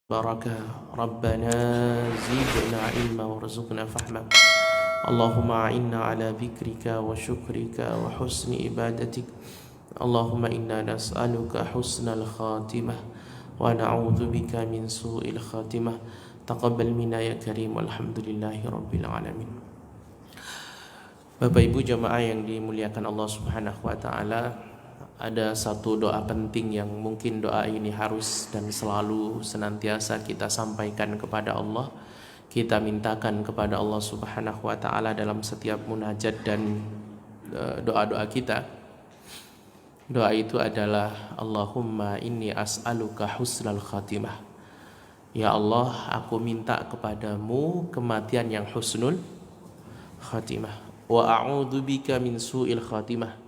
بركة ربنا زدنا علما وارزقنا فهما اللهم أعنا على ذكرك وشكرك وحسن عبادتك اللهم إنا نسألك حسن الخاتمة ونعوذ بك من سوء الخاتمة تقبل منا يا كريم والحمد لله رب العالمين. Bapak Ibu jamaah yang dimuliakan Allah Subhanahu wa taala, ada satu doa penting yang mungkin doa ini harus dan selalu senantiasa kita sampaikan kepada Allah. Kita mintakan kepada Allah Subhanahu wa taala dalam setiap munajat dan doa-doa kita. Doa itu adalah Allahumma inni as'aluka husnal khatimah. Ya Allah, aku minta kepadamu kematian yang husnul khatimah. Wa a'udzubika min su'il khatimah,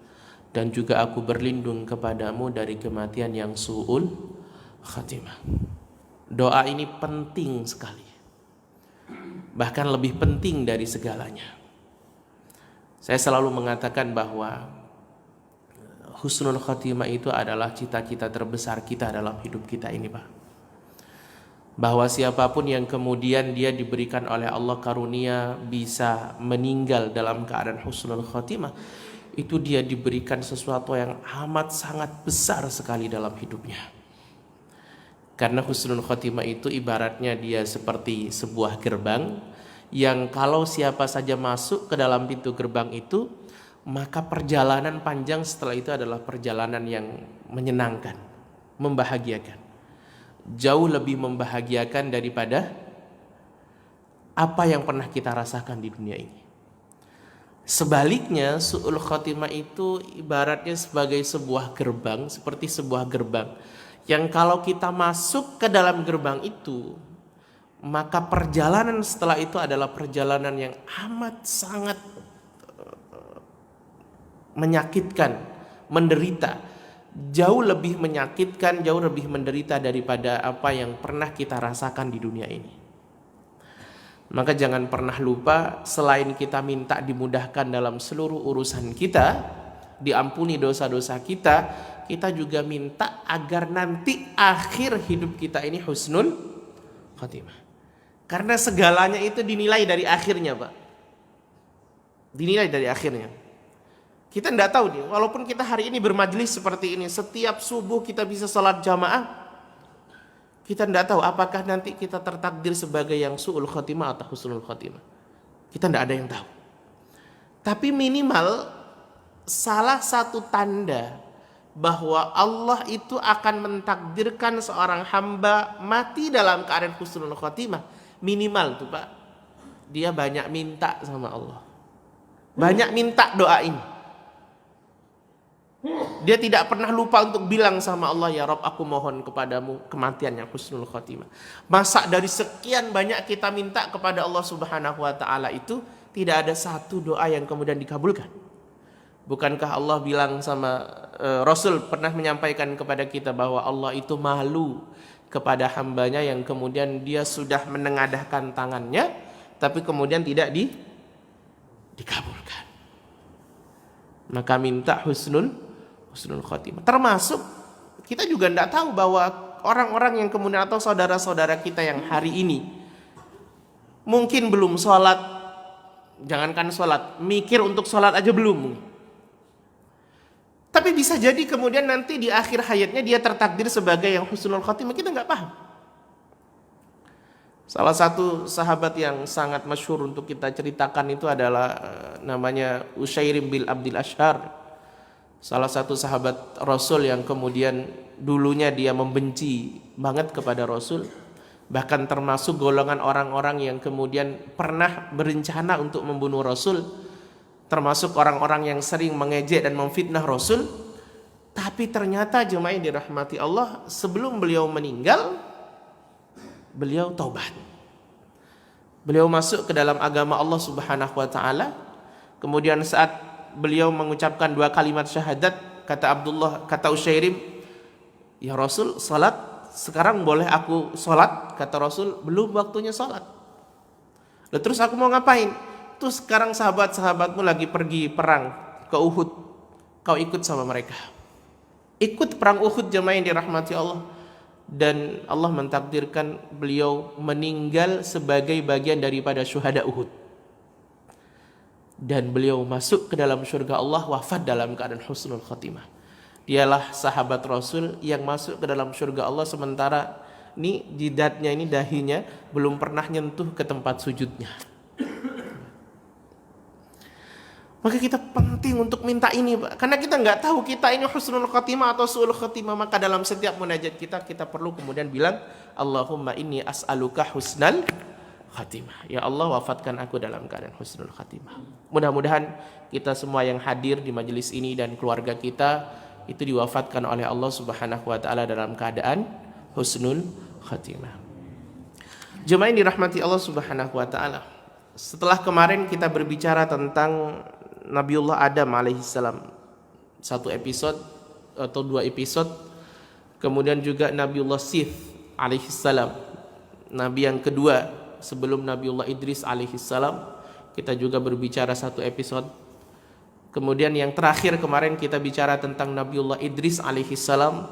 dan juga aku berlindung kepadamu dari kematian yang su'ul khatimah. Doa ini penting sekali, bahkan lebih penting dari segalanya. Saya selalu mengatakan bahwa husnul khatimah itu adalah cita-cita terbesar kita dalam hidup kita ini, Pak. Bahwa siapapun yang kemudian dia diberikan oleh Allah karunia bisa meninggal dalam keadaan husnul khatimah, itu dia diberikan sesuatu yang amat sangat besar sekali dalam hidupnya. Karena husnul khatimah itu ibaratnya dia seperti sebuah gerbang yang kalau siapa saja masuk ke dalam pintu gerbang itu, maka perjalanan panjang setelah itu adalah perjalanan yang menyenangkan, membahagiakan. Jauh lebih membahagiakan daripada apa yang pernah kita rasakan di dunia ini. Sebaliknya, su'ul khatimah itu ibaratnya sebagai sebuah gerbang, seperti sebuah gerbang yang kalau kita masuk ke dalam gerbang itu, maka perjalanan setelah itu adalah perjalanan yang amat sangat menyakitkan, menderita. Jauh lebih menyakitkan, jauh lebih menderita daripada apa yang pernah kita rasakan di dunia ini. Maka jangan pernah lupa, selain kita minta dimudahkan dalam seluruh urusan kita, diampuni dosa-dosa kita, kita juga minta agar nanti akhir hidup kita ini husnul khatimah. Karena segalanya itu dinilai dari akhirnya, Pak. Dinilai dari akhirnya. Kita tidak tahu nih, walaupun kita hari ini bermajlis seperti ini, setiap subuh kita bisa sholat jamaah, kita tidak tahu apakah nanti kita tertakdir sebagai yang su'ul khatimah atau husnul khatimah. Kita tidak ada yang tahu. Tapi minimal salah satu tanda bahwa Allah itu akan mentakdirkan seorang hamba mati dalam keadaan husnul khatimah, minimal tuh Pak, dia banyak minta sama Allah, banyak minta doa ini. Dia tidak pernah lupa untuk bilang sama Allah, ya Rabb, aku mohon kepadamu kematian yang husnul khatimah. Masa dari sekian banyak kita minta kepada Allah Subhanahu wa taala itu tidak ada satu doa yang kemudian dikabulkan? Bukankah Allah bilang sama Rasul pernah menyampaikan kepada kita bahwa Allah itu malu kepada hambanya yang kemudian dia sudah menengadahkan tangannya tapi kemudian tidak dikabulkan. Maka minta husnul khatimah. Termasuk kita juga tidak tahu bahwa orang-orang yang kemudian atau saudara-saudara kita yang hari ini mungkin belum sholat, jangankan sholat, mikir untuk sholat aja belum. Tapi bisa jadi kemudian nanti di akhir hayatnya dia tertakdir sebagai yang husnul khatimah, kita nggak paham. Salah satu sahabat yang sangat masyhur untuk kita ceritakan itu adalah namanya Usyairim bin Abdil Ashar. Salah satu sahabat Rasul yang kemudian dulunya dia membenci banget kepada Rasul, bahkan termasuk golongan orang-orang yang kemudian pernah berencana untuk membunuh Rasul, termasuk orang-orang yang sering mengejek dan memfitnah Rasul. Tapi ternyata jemaah yang dirahmati Allah, sebelum beliau meninggal, beliau taubat. Beliau masuk ke dalam agama Allah Subhanahu wa taala. Kemudian saat beliau mengucapkan 2 kalimat syahadat, kata Usyairim, ya Rasul, salat sekarang boleh aku salat? Kata Rasul, belum waktunya salat. Lalu terus aku mau ngapain? Terus sekarang sahabat-sahabatmu lagi pergi perang ke Uhud, kau ikut sama mereka. Ikut perang Uhud jemaah yang dirahmati Allah. dan Allah mentakdirkan beliau meninggal sebagai bagian daripada syuhada Uhud. Dan beliau masuk ke dalam surga Allah wafat dalam keadaan husnul khatimah. Dialah sahabat Rasul yang masuk ke dalam surga Allah sementara ini jidatnya, ini dahinya belum pernah nyentuh ke tempat sujudnya. Maka kita penting untuk minta ini, Pak. Karena kita nggak tahu kita ini husnul khatimah atau su'ul khatimah. Maka dalam setiap munajat kita perlu kemudian bilang, Allahumma inni as'aluka husnal khatimah. Ya Allah, wafatkan aku dalam keadaan husnul khatimah. Mudah-mudahan kita semua yang hadir di majelis ini dan keluarga kita itu diwafatkan oleh Allah Subhanahu wa taala dalam keadaan husnul khatimah. Jemaah yang dirahmati Allah Subhanahu wa taala. Setelah kemarin kita berbicara tentang Nabiullah Adam alaihissalam, satu episode atau 2 episode. Kemudian juga Nabiullah Sith alaihissalam, nabi yang kedua sebelum Nabiullah Idris alaihissalam. Kita juga berbicara 1 episode. Kemudian yang terakhir kemarin kita bicara tentang Nabiullah Idris alaihissalam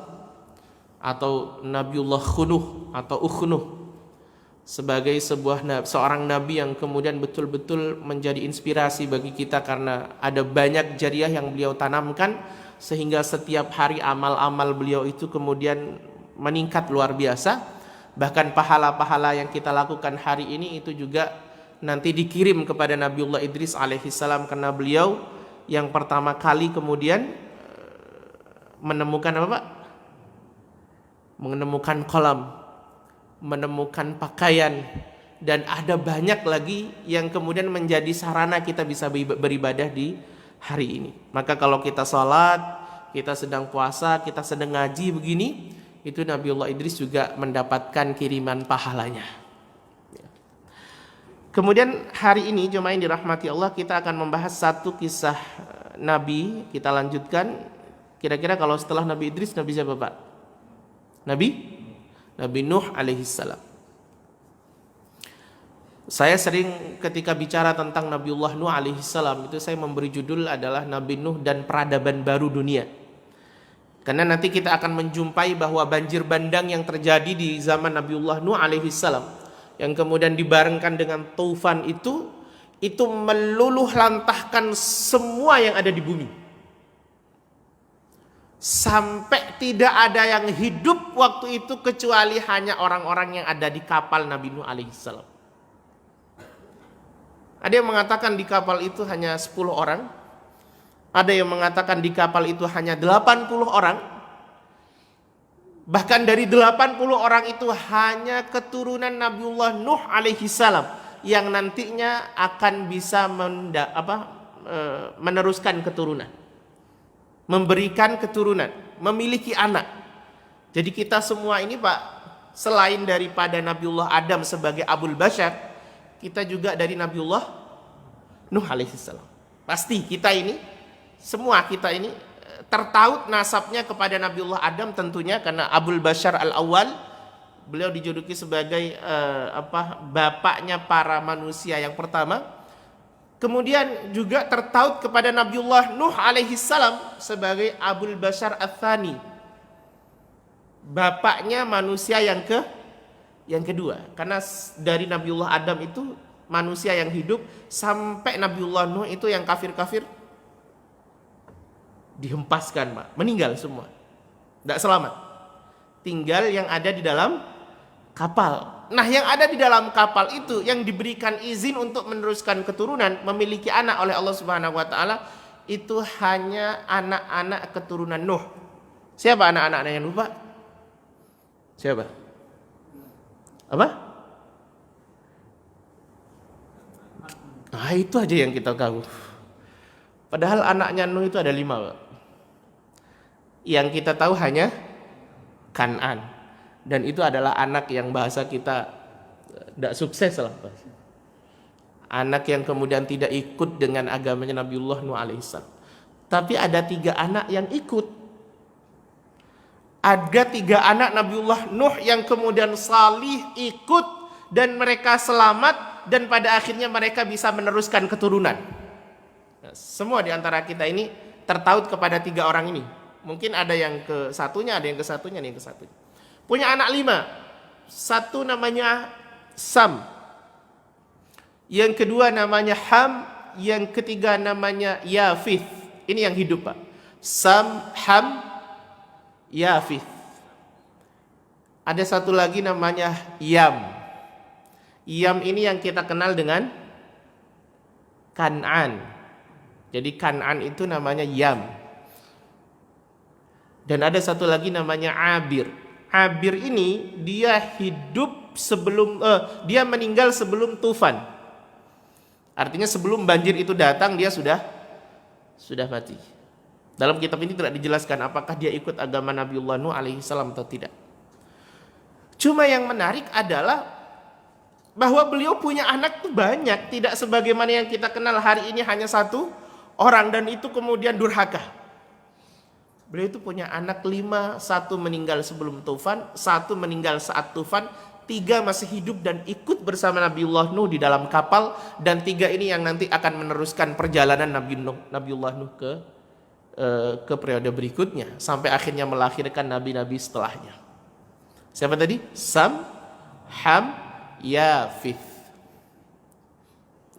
atau Nabiullah Khunuh atau Ukhnuh, sebagai seorang nabi yang kemudian betul-betul menjadi inspirasi bagi kita karena ada banyak jariah yang beliau tanamkan sehingga setiap hari amal-amal beliau itu kemudian meningkat luar biasa. Bahkan pahala-pahala yang kita lakukan hari ini itu juga nanti dikirim kepada Nabiullah Idris alaihissalam, karena beliau yang pertama kali kemudian menemukan apa, Pak? Menemukan kolam, menemukan pakaian, dan ada banyak lagi yang kemudian menjadi sarana kita bisa beribadah di hari ini. Maka kalau kita sholat, kita sedang puasa, kita sedang ngaji begini, itu Nabiullah Idris juga mendapatkan kiriman pahalanya. Kemudian hari ini jemaah yang dirahmati Allah, kita akan membahas satu kisah Nabi. Kita lanjutkan. Kira-kira kalau setelah Nabi Idris, Nabi siapa, Pak? Nabi Nuh alaihissalam. Saya sering ketika bicara tentang Nabiullah Nuh alaihissalam itu saya memberi judul adalah Nabi Nuh dan peradaban baru dunia. Karena nanti kita akan menjumpai bahwa banjir bandang yang terjadi di zaman Nabiullah Nuh alaihissalam yang kemudian dibarengkan dengan taufan itu meluluh lantahkan semua yang ada di bumi. Sampai tidak ada yang hidup waktu itu kecuali hanya orang-orang yang ada di kapal Nabi Nuh alaihissalam. Ada yang mengatakan di kapal itu hanya 10 orang. Ada yang mengatakan di kapal itu hanya 80 orang. Bahkan dari 80 orang itu hanya keturunan Nabiullah Nuh alaihissalam yang nantinya akan bisa meneruskan keturunan, memberikan keturunan, memiliki anak. Jadi kita semua ini, Pak, selain daripada Nabiullah Adam sebagai Abul Bashar, kita juga dari Nabiullah Nuh alaihissalam. Pasti kita ini, semua kita ini tertaut nasabnya kepada Nabiullah Adam tentunya, karena Abul Bashar al-Awwal, beliau dijuluki sebagai bapaknya para manusia yang pertama. Kemudian juga tertaut kepada Nabiullah Nuh alaihissalam sebagai Abul Bashar al-Thani, bapaknya manusia yang kedua. Karena dari Nabiullah Adam itu manusia yang hidup sampai Nabiullah Nuh itu yang kafir-kafir dihempaskan, Pak, meninggal semua, tidak selamat. Tinggal yang ada di dalam kapal. Nah, yang ada di dalam kapal itu yang diberikan izin untuk meneruskan keturunan, memiliki anak oleh Allah Subhanahu wa taala, itu hanya anak-anak keturunan Nuh. Siapa anak-anaknya yang lupa? Siapa? Apa? Nah, itu aja yang kita tahu. Padahal anaknya Nuh itu ada 5, Pak. Yang kita tahu hanya Kan'an. Dan itu adalah anak yang bahasa kita tidak sukses lah. Anak yang kemudian tidak ikut dengan agamanya Nabiullah Nuh alaihissalam. Tapi ada 3 anak yang ikut. Ada 3 anak Nabiullah Nuh yang kemudian salih ikut dan mereka selamat, dan pada akhirnya mereka bisa meneruskan keturunan. Nah, semua di antara kita ini tertaut kepada 3 orang ini. Mungkin ada yang ke satunya, ada yang ke satunya, ada yang ke satunya. Punya anak 5. Satu namanya Sam. Yang kedua namanya Ham. Yang ketiga namanya Yafith. Ini yang hidup, Pak. Sam, Ham, Yafith. Ada satu lagi namanya Yam. Yam ini yang kita kenal dengan Kan'an. Jadi Kan'an itu namanya Yam. Dan ada satu lagi namanya Abir. Abir ini dia hidup sebelum dia meninggal sebelum tufan. Artinya sebelum banjir itu datang dia sudah mati. Dalam kitab ini tidak dijelaskan apakah dia ikut agama Nabiullah Nuh alaihi salam atau tidak. Cuma yang menarik adalah bahwa beliau punya anak tuh banyak, tidak sebagaimana yang kita kenal hari ini hanya satu orang dan itu kemudian durhaka. Beliau itu punya anak 5, 1 meninggal sebelum tufan, 1 meninggal saat tufan, 3 masih hidup dan ikut bersama Nabiullah Nuh di dalam kapal, dan 3 ini yang nanti akan meneruskan perjalanan Nabiullah Nuh ke periode berikutnya sampai akhirnya melahirkan nabi-nabi setelahnya. Siapa tadi? Sam, Ham, Yafith.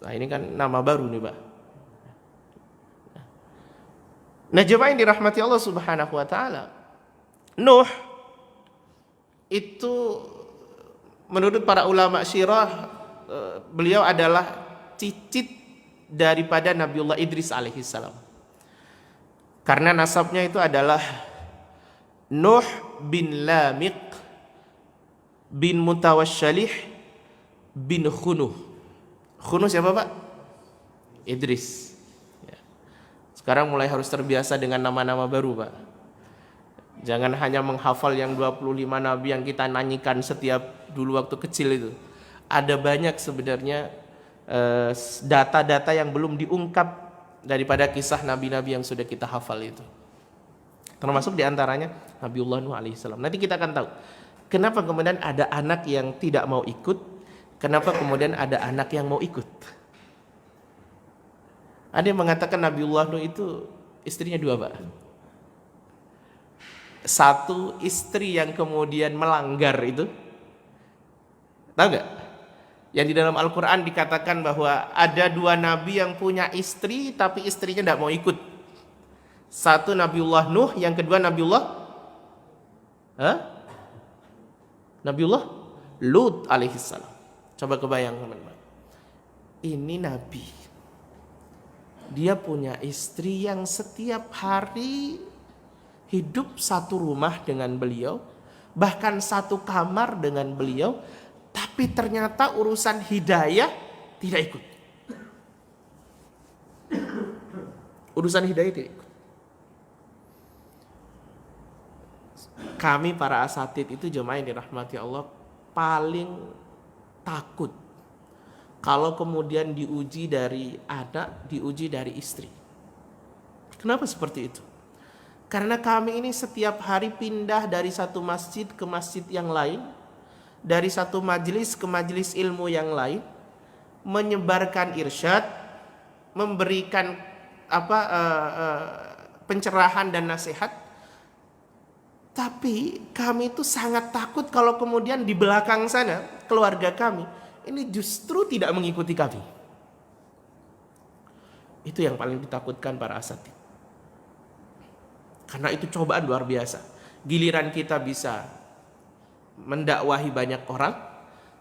Nah, ini kan nama baru nih, Pak. Nah, jemaah yang dirahmati Allah Subhanahu wa taala, Nuh itu menurut para ulama sirah beliau adalah cicit daripada Nabiullah Idris alaihi salam. Karena nasabnya itu adalah Nuh bin Lamiq bin Mutawassyalih bin Khunuh. Khunuh siapa, Pak? Idris. Sekarang mulai harus terbiasa dengan nama-nama baru, Pak. Jangan hanya menghafal yang 25 nabi yang kita nyanyikan setiap dulu waktu kecil itu. Ada banyak sebenarnya data-data yang belum diungkap daripada kisah nabi-nabi yang sudah kita hafal itu. Termasuk diantaranya Nabiullah Nuh alaihissalam. Nanti kita akan tahu kenapa kemudian ada anak yang tidak mau ikut, kenapa kemudian ada anak yang mau ikut. Ada yang mengatakan Nabiullah Nuh itu istrinya 2, Pak. 1 istri yang kemudian melanggar itu. Tahu gak? Yang di dalam Al-Quran dikatakan bahwa ada 2 nabi yang punya istri tapi istrinya tidak mau ikut. 1 Nabiullah Nuh, yang kedua Nabiullah Lut alaihissalam. Coba kebayang, teman-teman. Ini nabi. Dia punya istri yang setiap hari hidup satu rumah dengan beliau, bahkan satu kamar dengan beliau, tapi ternyata urusan hidayah tidak ikut. Urusan hidayah tidak ikut. Kami para asatid itu jemaah yang dirahmati Allah paling takut kalau kemudian diuji dari anak, diuji dari istri. Kenapa seperti itu? Karena kami ini setiap hari pindah dari satu masjid ke masjid yang lain, dari satu majelis ke majelis ilmu yang lain, menyebarkan irsyad, memberikan pencerahan dan nasihat. Tapi kami itu sangat takut kalau kemudian di belakang sana keluarga kami ini justru tidak mengikuti kami. Itu yang paling ditakutkan para asatid. Karena itu cobaan luar biasa. Giliran kita bisa mendakwahi banyak orang,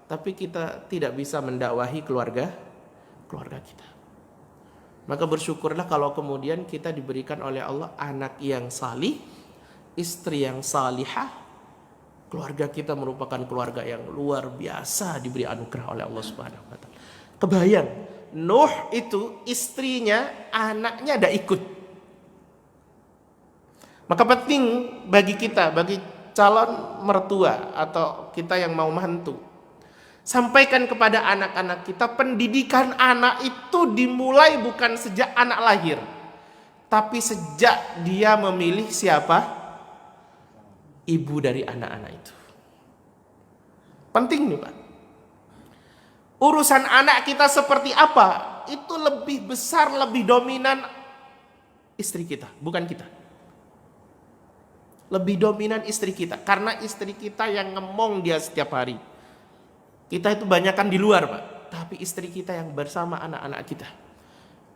tapi kita tidak bisa mendakwahi keluarga kita. Maka bersyukurlah kalau kemudian kita diberikan oleh Allah anak yang salih, istri yang salihah. Keluarga kita merupakan keluarga yang luar biasa diberi anugerah oleh Allah Subhanahu wa taala. Kebayang, Nuh itu istrinya, anaknya ada ikut. Maka penting bagi kita, bagi calon mertua atau kita yang mau mantu, sampaikan kepada anak-anak kita, pendidikan anak itu dimulai bukan sejak anak lahir, tapi sejak dia memilih siapa ibu dari anak-anak itu. Penting nih, Pak. Urusan anak kita seperti apa, itu lebih besar, lebih dominan istri kita, bukan kita. Lebih dominan istri kita, karena istri kita yang ngemong dia setiap hari. Kita itu banyakan di luar, Pak, tapi istri kita yang bersama anak-anak kita.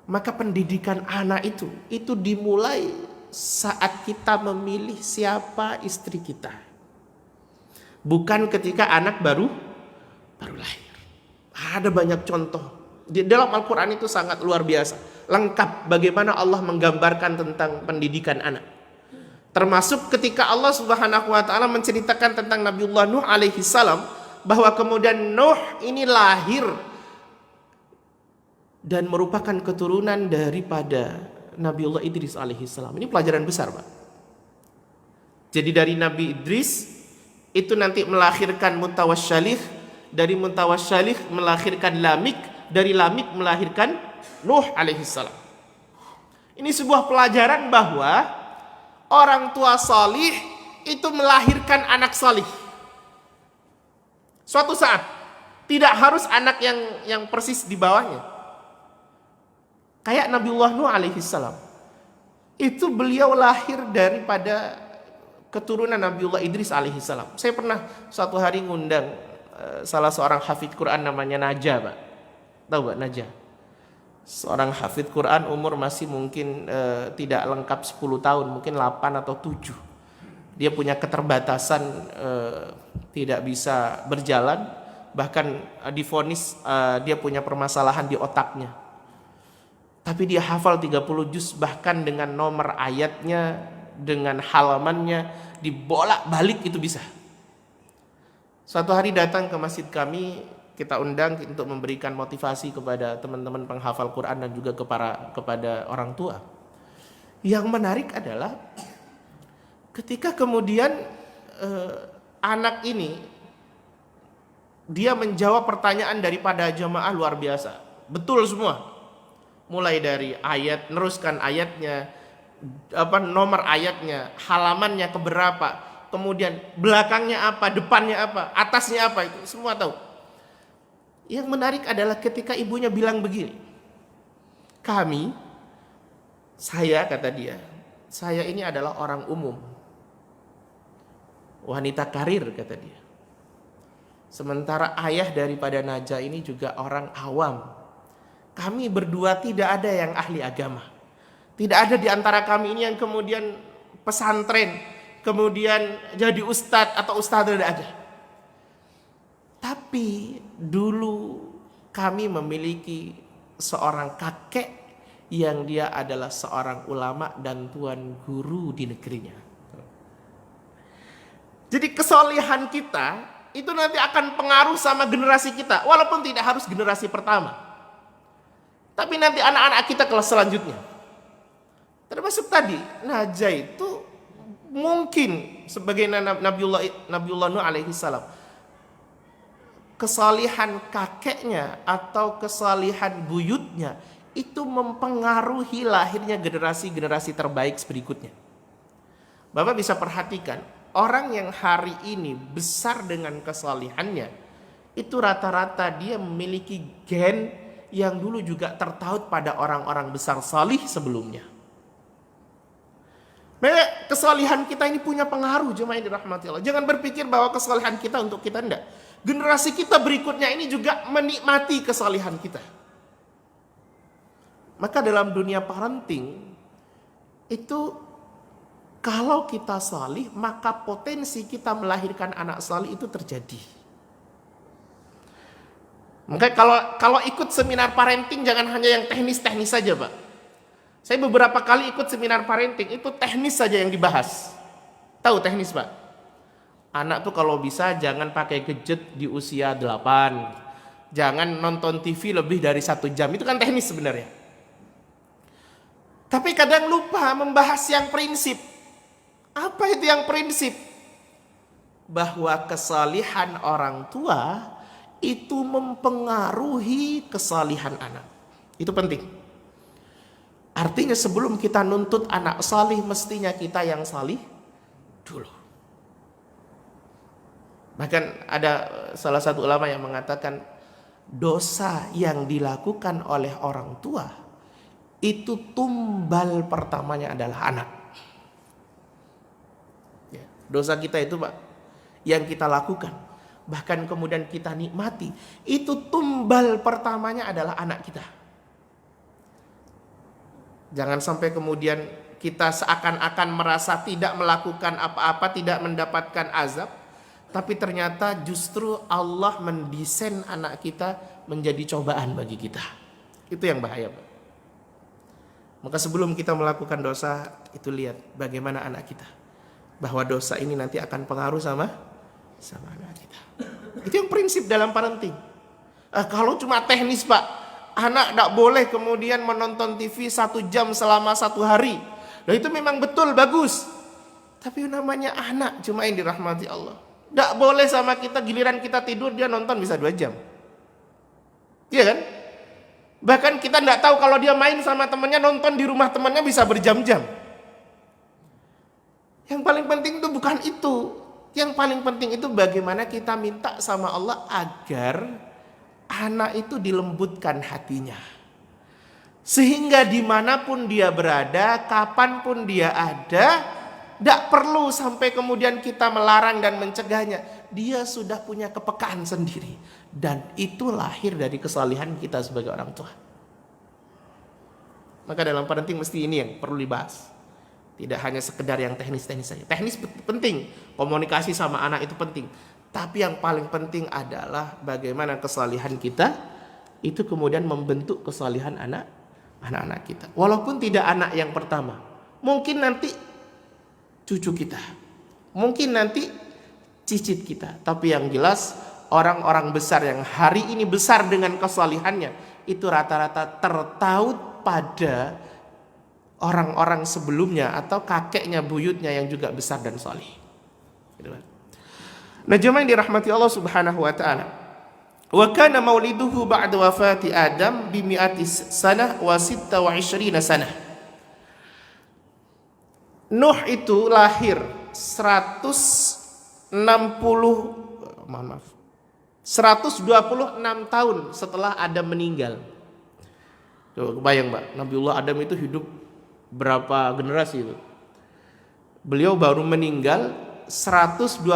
Maka pendidikan anak itu dimulai saat kita memilih siapa istri kita. Bukan ketika anak baru lahir. Ada banyak contoh. Di dalam Al-Quran itu sangat luar biasa. Lengkap bagaimana Allah menggambarkan tentang pendidikan anak. Termasuk ketika Allah Subhanahu wa taala menceritakan tentang Nabiullah Nuh alaihi salam, bahwa kemudian Nuh ini lahir dan merupakan keturunan daripada Nabiullah Idris alaihi salam. Ini pelajaran besar, Pak. Jadi dari Nabi Idris itu nanti melahirkan Mutawassyalih, dari Mutawassyalih melahirkan Lamik, dari Lamik melahirkan Nuh alaihi salam. Ini sebuah pelajaran bahwa orang tua salih itu melahirkan anak salih. Suatu saat, tidak harus anak yang persis di bawahnya. Kayak Nabiullah Nuh alaihi salam. Itu beliau lahir daripada keturunan Nabiullah Idris alaihi salam. Saya pernah suatu hari ngundang salah seorang hafidz Quran namanya Najah, Pak. Tahu Pak Najah? Seorang hafidz Quran umur masih mungkin tidak lengkap 10 tahun, mungkin 8 atau 7. Dia punya keterbatasan, tidak bisa berjalan, bahkan divonis dia punya permasalahan di otaknya. Tapi dia hafal 30 juz, bahkan dengan nomor ayatnya, dengan halamannya, dibolak-balik itu bisa. Suatu hari datang ke masjid kami, kita undang untuk memberikan motivasi kepada teman-teman penghafal Quran dan juga kepada orang tua. Yang menarik adalah ketika kemudian anak ini dia menjawab pertanyaan daripada jamaah luar biasa. Betul semua. Mulai dari ayat, neruskan ayatnya, nomor ayatnya, halamannya keberapa, kemudian belakangnya apa, depannya apa, atasnya apa, itu semua tahu. Yang menarik adalah ketika ibunya bilang begini, saya kata dia, saya ini adalah orang umum, wanita karir kata dia. Sementara ayah daripada Najah ini juga orang awam. Kami berdua tidak ada yang ahli agama. Tidak ada di antara kami ini yang kemudian pesantren, kemudian jadi ustadz atau ustadzah, tidak ada. Tapi dulu kami memiliki seorang kakek yang dia adalah seorang ulama dan tuan guru di negerinya. Jadi kesolihan kita itu nanti akan pengaruh sama generasi kita, walaupun tidak harus generasi pertama. Tapi nanti anak-anak kita kelas selanjutnya. Termasuk tadi Najah itu mungkin sebagai Nabiullah Nuh alaihi salam, kesalihan kakeknya atau kesalihan buyutnya itu mempengaruhi lahirnya generasi-generasi terbaik berikutnya. Bapak bisa perhatikan, orang yang hari ini besar dengan kesalihannya itu rata-rata dia memiliki gen yang dulu juga tertaut pada orang-orang besar salih sebelumnya. Maka kesalihan kita ini punya pengaruh, jemaah yang dirahmati Allah. Jangan berpikir bahwa kesalihan kita untuk kita, enggak. Generasi kita berikutnya ini juga menikmati kesalihan kita. Maka dalam dunia parenting itu, kalau kita salih, maka potensi kita melahirkan anak salih itu terjadi. Maka kalau ikut seminar parenting jangan hanya yang teknis-teknis saja, Pak. Saya beberapa kali ikut seminar parenting, itu teknis saja yang dibahas. Tahu teknis, Pak? Anak tuh kalau bisa jangan pakai gadget di usia 8. Jangan nonton TV lebih dari 1 jam. Itu kan teknis sebenarnya. Tapi kadang lupa membahas yang prinsip. Apa itu yang prinsip? Bahwa kesalihan orang tua itu mempengaruhi kesalihan anak. Itu penting. Artinya sebelum kita nuntut anak salih, mestinya kita yang salih dulu. Bahkan ada salah satu ulama yang mengatakan, dosa yang dilakukan oleh orang tua itu tumbal pertamanya adalah anak. Dosa kita itu Pak, yang kita lakukan, bahkan kemudian kita nikmati, itu tumbal pertamanya adalah anak kita. Jangan sampai kemudian kita seakan-akan merasa tidak melakukan apa-apa, tidak mendapatkan azab, tapi ternyata justru Allah mendesain anak kita menjadi cobaan bagi kita. Itu yang bahaya Pak. Maka sebelum kita melakukan dosa, itu lihat bagaimana anak kita, bahwa dosa ini nanti akan pengaruh sama anak kita. Itu yang prinsip dalam parenting. Kalau cuma teknis Pak, anak tidak boleh kemudian menonton TV 1 jam selama 1 hari. Nah itu memang betul bagus. Tapi namanya anak cuma yang dirahmati Allah. Tidak boleh sama kita, giliran kita tidur dia nonton bisa 2 jam. Iya kan? Bahkan kita tidak tahu kalau dia main sama temannya, nonton di rumah temannya bisa berjam-jam. Yang paling penting itu bukan itu. Yang paling penting itu bagaimana kita minta sama Allah agar anak itu dilembutkan hatinya. Sehingga dimanapun dia berada, kapanpun dia ada, tidak perlu sampai kemudian kita melarang dan mencegahnya. Dia sudah punya kepekaan sendiri. Dan itu lahir dari kesalehan kita sebagai orang tua. Maka dalam parenting mesti ini yang perlu dibahas. Tidak hanya sekedar yang teknis-teknis saja. Teknis penting, komunikasi sama anak itu penting. Tapi yang paling penting adalah bagaimana kesalehan kita itu kemudian membentuk kesalehan anak-anak kita. Walaupun tidak anak yang pertama, mungkin nanti cucu kita, mungkin nanti cicit kita. Tapi yang jelas orang-orang besar yang hari ini besar dengan kesalehannya itu rata-rata tertaut pada orang-orang sebelumnya atau kakeknya, buyutnya yang juga besar dan salih. Nah, jemaah yang dirahmati Allah Subhanahu wa taala. Wa kana mauliduhu ba'da wafati Adam bi mi'ati sanah wa 26 sanah. Nuh itu lahir 126 tahun setelah Adam meninggal. Coba kebayang Mbak, Nabiullah Adam itu hidup berapa generasi itu? Beliau baru meninggal 126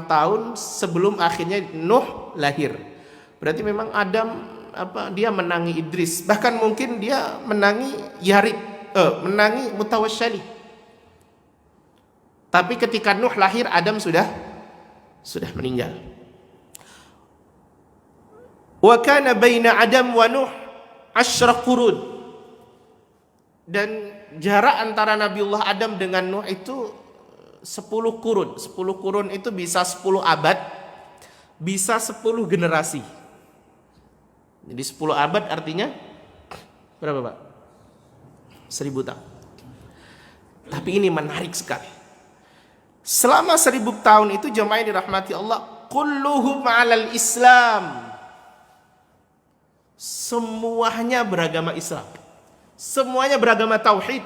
tahun sebelum akhirnya Nuh lahir. Berarti memang Adam dia menangi Idris, bahkan mungkin dia menangi Yarid, menangi Mutawassyali. Tapi ketika Nuh lahir, Adam sudah meninggal. Wa kana baina Adam wa Nuh 10 qurun. Dan jarak antara Nabiullah Adam dengan Nuh itu 10 kurun. 10 kurun itu bisa 10 abad, bisa 10 generasi. Jadi 10 abad artinya berapa Pak? 1000 tahun. Tapi ini menarik sekali. Selama 1000 tahun itu jemaah yang dirahmati Allah, kulluhum 'alal Islam. Semuanya beragama Islam. Semuanya beragama tauhid.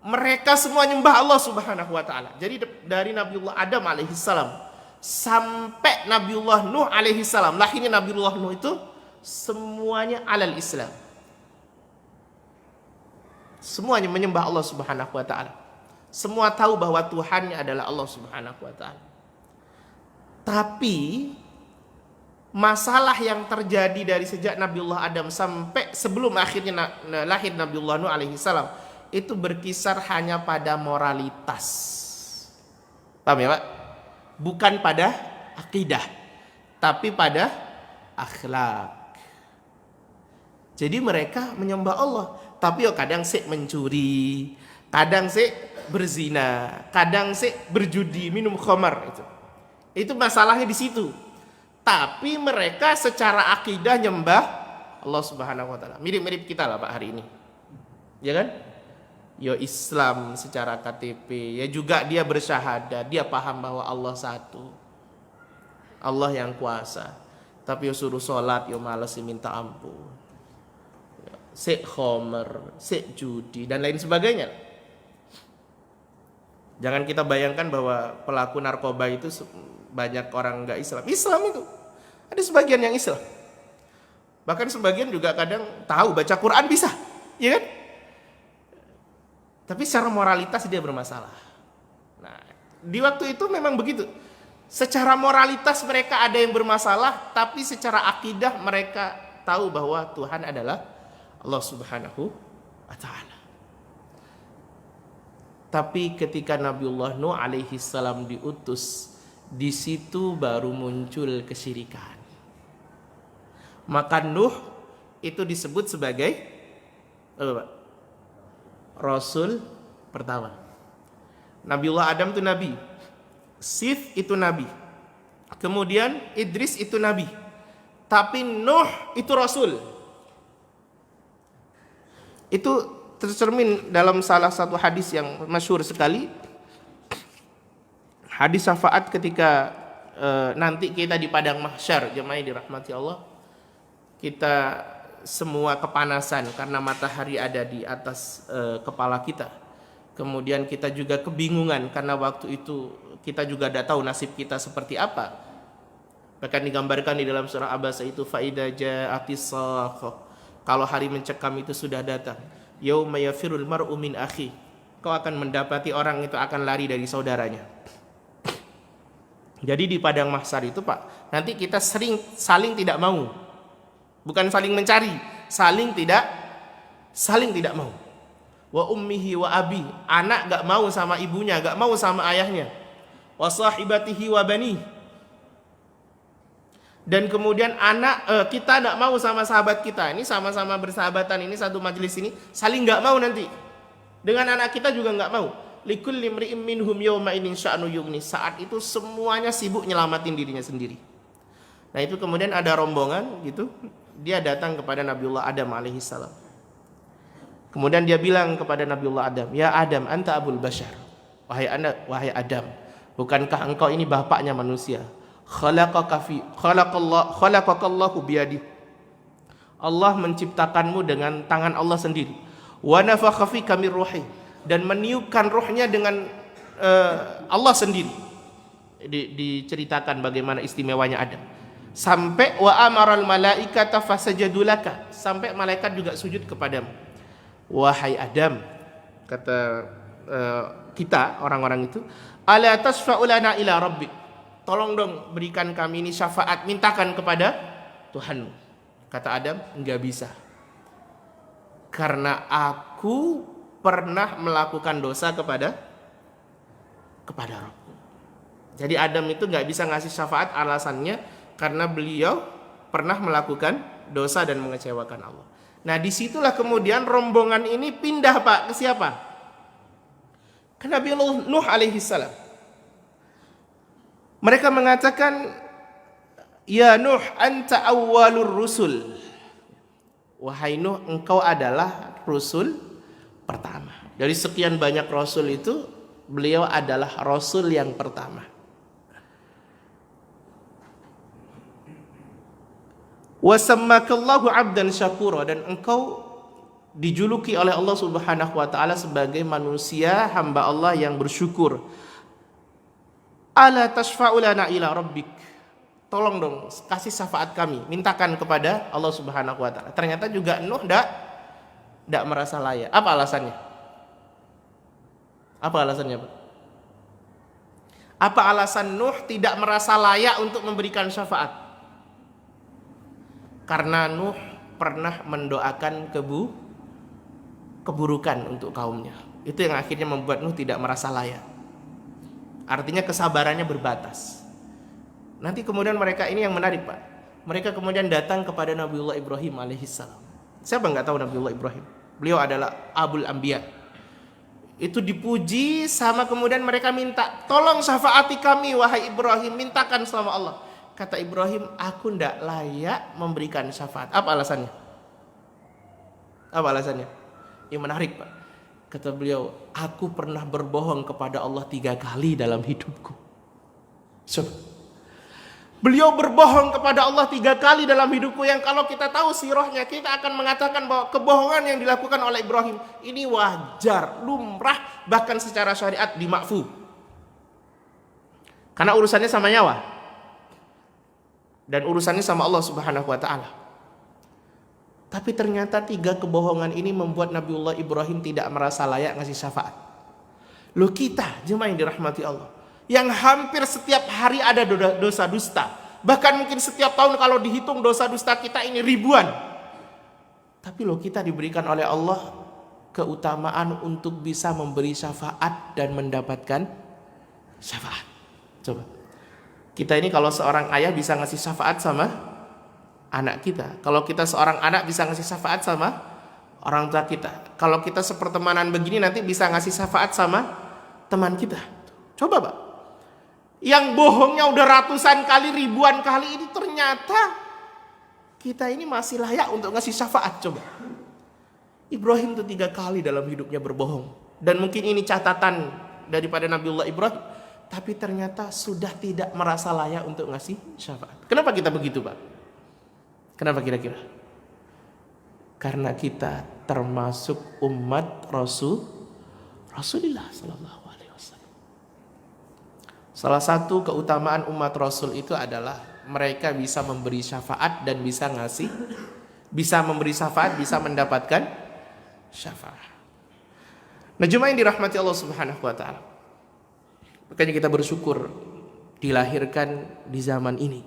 Mereka semua nyembah Allah Subhanahu wa taala. Jadi dari Nabiullah Adam alaihissalam sampai Nabiullah Nuh alaihissalam, lahirnya Nabiullah Nuh itu semuanya alal Islam. Semuanya menyembah Allah Subhanahu wa taala. Semua tahu bahwa Tuhannya adalah Allah Subhanahu wa taala. Tapi masalah yang terjadi dari sejak Nabiullah Adam sampai sebelum akhirnya lahir Nabiullah Nuh alaihissalam itu berkisar hanya pada moralitas. Paham ya Pak? Bukan pada akidah, tapi pada akhlak. Jadi mereka menyembah Allah, tapi kadang sik mencuri, kadang sik berzina, kadang sik berjudi, minum khamar itu. Itu masalahnya di situ. Tapi mereka secara akidah nyembah Allah Subhanahu wa taala. Mirip-mirip kita lah Pak hari ini. Ya kan? Ya Islam secara KTP, ya juga dia bersyahadat, dia paham bahwa Allah satu. Allah yang kuasa. Tapi ya suruh sholat, ya malas minta ampun. Sik khomer, sik judi dan lain sebagainya. Jangan kita bayangkan bahwa pelaku narkoba itu banyak orang enggak Islam. Islam itu ada sebagian yang Islam. Bahkan sebagian juga kadang tahu baca Quran bisa, ya kan? Tapi secara moralitas dia bermasalah. Nah, Di waktu itu memang begitu. Secara moralitas mereka ada yang bermasalah, tapi secara akidah mereka tahu bahwa Tuhan adalah Allah Subhanahu wa taala. Tapi ketika Nabiullah Nuh alaihi salam diutus, di situ baru muncul kesyirikan. Maka Nuh itu disebut sebagai Rasul pertama. Nabiullah Adam itu nabi, Sith itu nabi, kemudian Idris itu nabi, tapi Nuh itu Rasul. Itu tercermin dalam salah satu hadis yang masyhur sekali, hadis syafaat ketika nanti kita di padang mahsyar. Jemaah dirahmati Allah, kita semua kepanasan karena matahari ada di atas kepala kita. Kemudian kita juga kebingungan karena waktu itu kita juga tidak tahu nasib kita seperti apa. Bahkan digambarkan di dalam surah Abasa itu, faida ja'atis sakhah, kalau hari mencekam itu sudah datang. Yauma yafirul mar'u min akhi, kau akan mendapati orang itu akan lari dari saudaranya. Jadi di padang mahsyar itu Pak, nanti kita saling tidak mau, bukan saling mencari, saling tidak mau. Wa ummihi wa abi, anak gak mau sama ibunya, gak mau sama ayahnya. Wa sahibatihi wa bani, dan kemudian kita tidak mau sama sahabat kita, ini sama-sama bersahabatan, ini satu majelis ini, saling nggak mau nanti. Dengan anak kita juga nggak mau. Likulli imri'in minhum yawma idin sya'nu yughni, saat itu semuanya sibuk nyelamatin dirinya sendiri. Nah itu kemudian ada rombongan gitu, dia datang kepada Nabiullah Adam alaihi salam. Kemudian dia bilang kepada Nabiullah Adam, ya Adam, anta abul bashar, wahai Adam, bukankah engkau ini bapaknya manusia? Khalaqakallahu biyadih, Allah menciptakanmu dengan tangan Allah sendiri. Wa nafakha fika min ruhi, dan meniupkan ruhnya dengan Allah sendiri. Diceritakan bagaimana istimewanya Adam. Sampai wa amaral malaikata fasajadu laka, sampai malaikat juga sujud kepadamu. Wahai Adam, kata kita orang-orang itu, ala tasfa'u lana ila rabbik, tolong dong berikan kami ini syafaat, mintakan kepada Tuhanmu. Kata Adam, enggak bisa, karena aku pernah melakukan dosa kepada Rabbku. Jadi Adam itu enggak bisa ngasih syafaat, alasannya karena beliau pernah melakukan dosa dan mengecewakan Allah. Nah disitulah kemudian rombongan ini pindah Pak, ke siapa? Ke Nabi Nuh alaihi salam. Mereka mengatakan, ya Nuh, anta awwalur rusul. Wahai Nuh, engkau adalah Rasul pertama. Dari sekian banyak Rasul itu, beliau adalah Rasul yang pertama. Wasammakallahu abdan syakura, dan engkau dijuluki oleh Allah Subhanahu wa taala sebagai manusia hamba Allah yang bersyukur. Ala tasfa'u lana ila rabbik, tolong dong kasih syafaat kami, mintakan kepada Allah Subhanahu wa taala. Ternyata juga Nuh enggak merasa layak. Apa alasannya? Pak? Apa alasan Nuh tidak merasa layak untuk memberikan syafaat? Karena Nuh pernah mendoakan keburukan untuk kaumnya. Itu yang akhirnya membuat Nuh tidak merasa layak. Artinya kesabarannya berbatas. Nanti kemudian mereka ini yang menarik Pak. Mereka kemudian datang kepada Nabiullah Ibrahim alaihissalam. Siapa nggak tahu Nabiullah Ibrahim? Beliau adalah Abul Anbiya. Itu dipuji sama kemudian mereka minta, tolong syafaati kami wahai Ibrahim, mintakan sama Allah. Kata Ibrahim, aku ndak layak memberikan syafaat. Apa alasannya? Yang menarik Pak. Kata beliau, aku pernah berbohong kepada Allah 3 kali dalam hidupku. Beliau berbohong kepada Allah 3 kali dalam hidupku, yang kalau kita tahu sirahnya, kita akan mengatakan bahwa kebohongan yang dilakukan oleh Ibrahim ini wajar, lumrah, bahkan secara syariat dimakfu. Karena urusannya sama nyawa. Dan urusannya sama Allah Subhanahu wa ta'ala. Tapi ternyata 3 kebohongan ini membuat Nabiullah Ibrahim tidak merasa layak ngasih syafaat. Loh kita, jemaah yang dirahmati Allah, yang hampir setiap hari ada dosa dusta. Bahkan mungkin setiap tahun kalau dihitung dosa dusta kita ini ribuan. Tapi loh, kita diberikan oleh Allah keutamaan untuk bisa memberi syafaat dan mendapatkan syafaat. Coba. Kita ini kalau seorang ayah bisa ngasih syafaat sama anak kita. Kalau kita seorang anak bisa ngasih syafaat sama orang tua kita. Kalau kita sepertemanan begini nanti bisa ngasih syafaat sama teman kita. Coba Pak. Yang bohongnya udah ratusan kali, ribuan kali, ini ternyata kita ini masih layak untuk ngasih syafaat. Coba. Ibrahim itu 3 kali dalam hidupnya berbohong. Dan mungkin ini catatan daripada Nabiullah Ibrahim. Tapi ternyata sudah tidak merasa layak untuk ngasih syafaat. Kenapa kita begitu Pak? Kenapa kira-kira? Karena kita termasuk umat Rasulullah Sallallahu Alaihi Wasallam. Salah satu keutamaan umat Rasul itu adalah mereka bisa memberi syafaat dan bisa memberi syafaat, bisa mendapatkan syafaat. Nah, jemaah yang dirahmati Allah Subhanahu wa taala. Makanya kita bersyukur dilahirkan di zaman ini.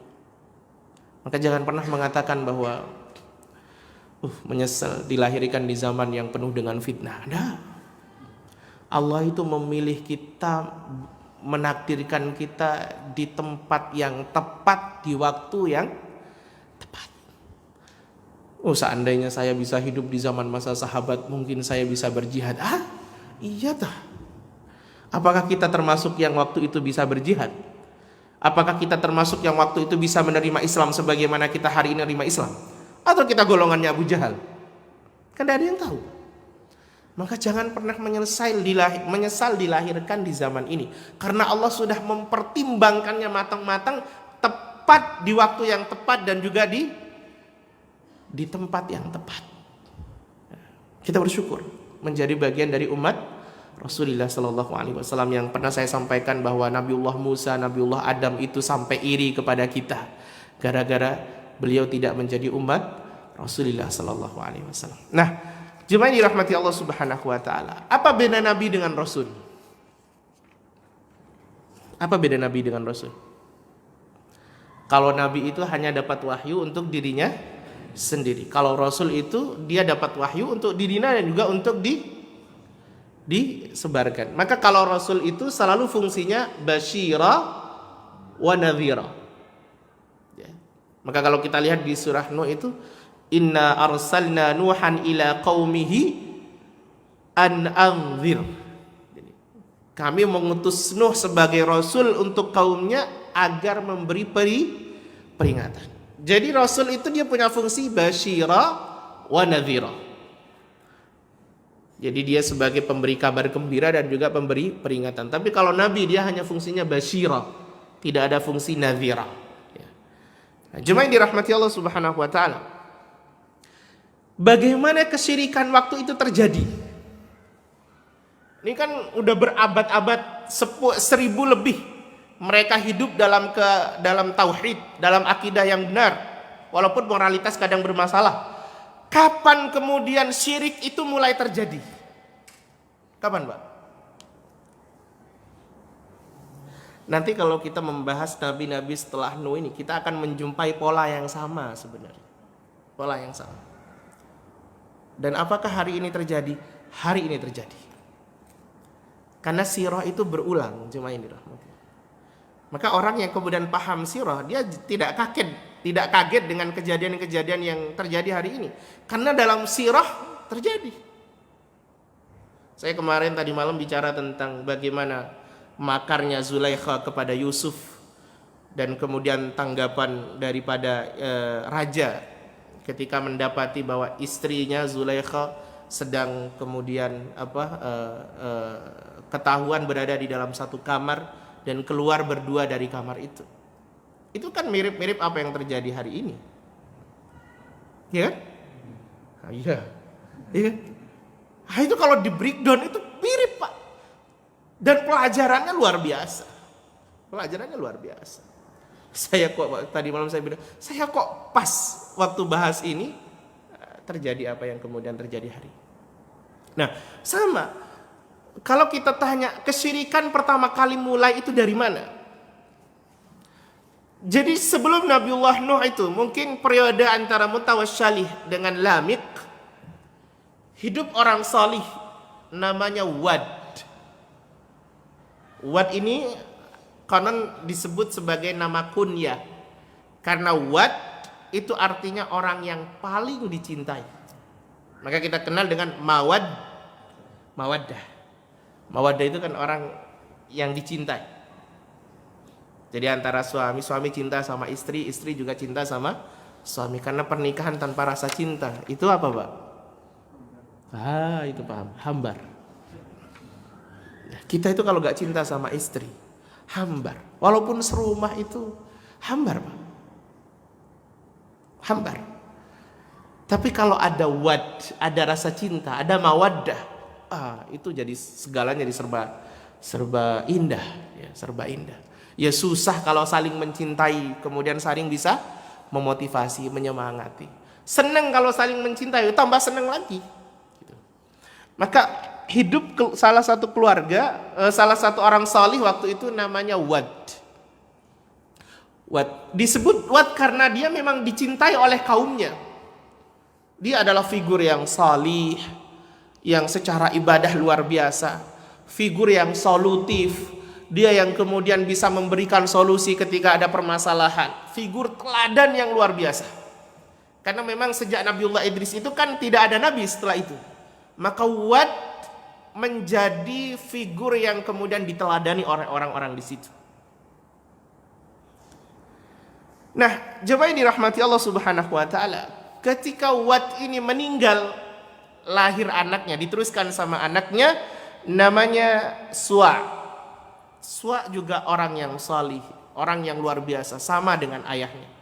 Maka jangan pernah mengatakan bahwa menyesal dilahirkan di zaman yang penuh dengan fitnah. Nah, Allah itu memilih kita, menakdirkan kita di tempat yang tepat, di waktu yang tepat. Seandainya saya bisa hidup di zaman masa sahabat, mungkin saya bisa berjihad. Iya dah. Apakah kita termasuk yang waktu itu bisa berjihad? Apakah kita termasuk yang waktu itu bisa menerima Islam sebagaimana kita hari ini menerima Islam? Atau kita golongannya Abu Jahal? Kan tidak ada yang tahu. Maka jangan pernah menyesal dilahirkan di zaman ini. Karena Allah sudah mempertimbangkannya matang-matang, tepat di waktu yang tepat dan juga di tempat yang tepat. Kita bersyukur menjadi bagian dari umat Rasulullah Sallallahu Alaihi Wasallam. Yang pernah saya sampaikan bahwa Nabiullah Musa, Nabiullah Adam itu sampai iri kepada kita gara-gara beliau tidak menjadi umat Rasulullah Sallallahu Alaihi Wasallam. Nah, jemaah dirahmati Allah Subhanahu wa taala. Apa beda Nabi dengan Rasul? Apa beda Nabi dengan Rasul? Kalau Nabi itu hanya dapat wahyu untuk dirinya sendiri. Kalau Rasul itu dia dapat wahyu untuk dirinya dan juga untuk disebarkan. Maka kalau Rasul itu selalu fungsinya basyira wa nadhira. Ya. Maka kalau kita lihat di surah Nuh itu, inna arsalna nuhan ila qaumihi an anzir. Kami mengutus Nuh sebagai rasul untuk kaumnya agar memberi peringatan. Jadi rasul itu dia punya fungsi basyira wa nadhira. Jadi dia sebagai pemberi kabar gembira dan juga pemberi peringatan. Tapi kalau Nabi dia hanya fungsinya basyira, tidak ada fungsi nadhira. Ya. Nah, jemaah yang dirahmati Allah Subhanahu wa taala. Bagaimana kesyirikan waktu itu terjadi? Ini kan udah berabad-abad, 1000 lebih mereka hidup dalam tauhid, dalam akidah yang benar, walaupun moralitas kadang bermasalah. Kapan kemudian syirik itu mulai terjadi? Kapan, Pak? Nanti kalau kita membahas nabi-nabi setelah Nuh ini, kita akan menjumpai pola yang sama sebenarnya. Pola yang sama. Dan apakah hari ini terjadi? Hari ini terjadi. Karena sirah itu berulang, jemaah yang dirahmati. Maka orang yang kemudian paham sirah, dia tidak kaget dengan kejadian-kejadian yang terjadi hari ini. Karena dalam sirah terjadi. Saya kemarin tadi malam bicara tentang bagaimana makarnya Zulaikha kepada Yusuf dan kemudian tanggapan daripada raja ketika mendapati bahwa istrinya Zulaikha sedang kemudian ketahuan berada di dalam satu kamar dan keluar berdua dari kamar itu. Itu kan mirip-mirip apa yang terjadi hari ini. Ya kan? Iya. Iya. Nah, itu kalau di breakdown itu mirip, Pak. Dan pelajarannya luar biasa. Pelajarannya luar biasa. Saya kok tadi malam saya bilang, saya kok pas waktu bahas ini terjadi apa yang kemudian terjadi hari ini. Nah, sama Kalau kita tanya kesyirikan pertama kali mulai itu dari mana? Jadi sebelum Nabiullah Nuh itu, mungkin periode antara Mutawassyalih dengan Lamik, hidup orang salih namanya Wad. Wad ini konon disebut sebagai nama kunyah. Karena Wad itu artinya orang yang paling dicintai. Maka kita kenal dengan Mawaddah. Mawaddah itu kan orang yang dicintai. Jadi antara suami cinta sama istri, istri juga cinta sama suami. Karena pernikahan tanpa rasa cinta, itu apa, Pak? Itu paham, hambar. Kita itu kalau gak cinta sama istri, hambar. Walaupun serumah itu hambar, Pak. Hambar. Tapi kalau ada wad, ada rasa cinta, ada mawaddah, itu jadi segalanya jadi serba indah, ya, serba indah. Ya susah kalau saling mencintai, kemudian saling bisa memotivasi, menyemangati. Senang kalau saling mencintai, tambah senang lagi. Gitu. Maka hidup salah satu keluarga, salah satu orang salih waktu itu namanya Wad. Wad disebut Wad karena dia memang dicintai oleh kaumnya. Dia adalah figur yang salih, yang secara ibadah luar biasa, figur yang solutif, dia yang kemudian bisa memberikan solusi ketika ada permasalahan, figur teladan yang luar biasa. Karena memang sejak Nabiullah Idris itu kan tidak ada nabi setelah itu. Maka Wad menjadi figur yang kemudian diteladani oleh orang-orang di situ. Nah, jemaah yang dirahmati Allah Subhanahu wa taala, ketika Wad ini meninggal, lahir anaknya, diteruskan sama anaknya namanya Suwa. Suwa juga orang yang salih, orang yang luar biasa, sama dengan ayahnya.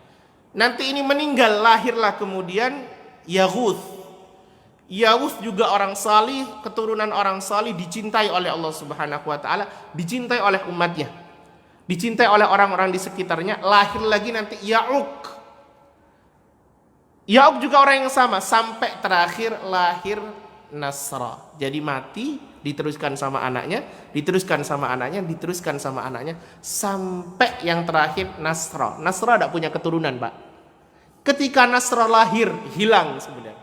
Nanti ini meninggal, lahirlah kemudian Yaghuth. Yaghuth juga orang salih, keturunan orang salih, dicintai oleh Allah Subhanahu wa taala, dicintai oleh umatnya, dicintai oleh orang-orang di sekitarnya. Lahir lagi nanti Ya'uq. Ya'uq juga orang yang sama, sampai terakhir lahir Nasra. Jadi mati, diteruskan sama anaknya, diteruskan sama anaknya, diteruskan sama anaknya, sampai yang terakhir Nasra. Nasra tidak punya keturunan, Pak. Ketika Nasra lahir, hilang sebenarnya.